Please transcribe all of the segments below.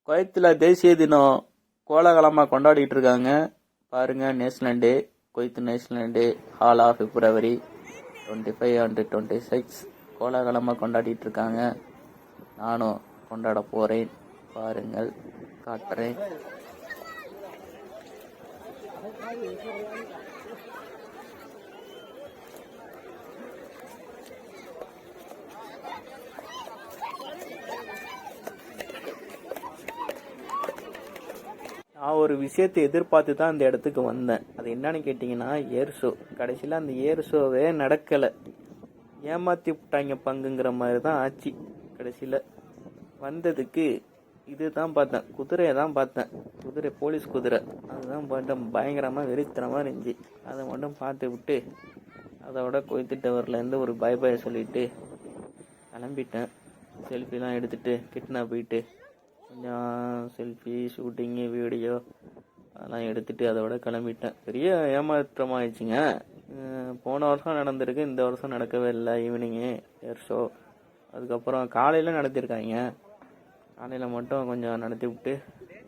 குவைத்தில் தேசிய தினம் கோலாகலமாக கொண்டாடிட்டு இருக்காங்க. பாருங்க, national day, Kuwait national day, hall of February 25 and 26 கோலாகலமாக கொண்டாடிட்டு இருக்காங்க. நானும் கொண்டாட போகிறேன், பாருங்கள், காட்டுறேன். நான் ஒரு விஷயத்தை எதிர்பார்த்து தான் இந்த இடத்துக்கு வந்தேன். அது என்னன்னு கேட்டிங்கன்னா, ஏர் ஷோ. கடைசியில் அந்த ஏர் ஷோவே நடக்கலை, ஏமாற்றி விட்டாங்க பங்குங்கிற மாதிரி தான் ஆச்சு. கடைசியில் வந்ததுக்கு இது தான் பார்த்தேன், குதிரையை தான் பார்த்தேன். குதிரை, போலீஸ் குதிரை, அதுதான் பார்த்தேன். பயங்கரமாக வெறித்தனமாக இருந்துச்சு. அதை மட்டும் பார்த்து விட்டு அதோட குவைத் டவர்லேருந்து ஒரு பை பை சொல்லிவிட்டு கிளம்பிட்டேன். செல்ஃபிலாம் எடுத்துகிட்டு கிட்னா போயிட்டு கொஞ்சம் செல்ஃபி, ஷூட்டிங்கு, வீடியோ அதெல்லாம் எடுத்துகிட்டு அதோட கிளம்பிட்டேன். பெரிய ஏமாற்றமாகிடுச்சிங்க. போன வருஷம் நடந்திருக்கு, இந்த வருஷம் நடக்கவே இல்லை. ஈவினிங்கு ஏர் ஷோ, அதுக்கப்புறம் காலையில் நடத்தியிருக்காங்க. காலையில் மட்டும் கொஞ்சம் நடத்தி விட்டு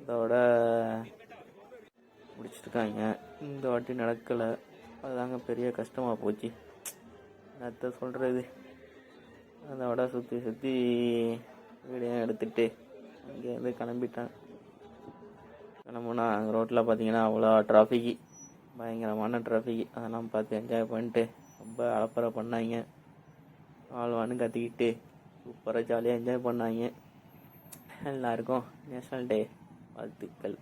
இதோட முடிச்சிருக்காங்க. இந்த வாட்டி நடக்கலை, அதுதாங்க பெரிய கஷ்டமாக போச்சு. என்னத்த சொல்கிறது. அதோட சுற்றி சுற்றி வீடியோ எடுத்துகிட்டு அங்கேருந்து கிளம்பிட்டேன். கிளம்புனா அங்கே ரோட்டில் பார்த்தீங்கன்னா அவ்வளோ டிராஃபிக்கு, பயங்கரமான டிராஃபிக்கு. அதெல்லாம் பார்த்து என்ஜாய் பண்ணிட்டு ரொம்ப அலப்பறை பண்ணாங்க. வாழ்வான்னு கத்திக்கிட்டு சூப்பராக ஜாலியாக என்ஜாய் பண்ணாங்க. எல்லாருக்கும் நேஷ்னல் டே வாழ்த்துக்கள்.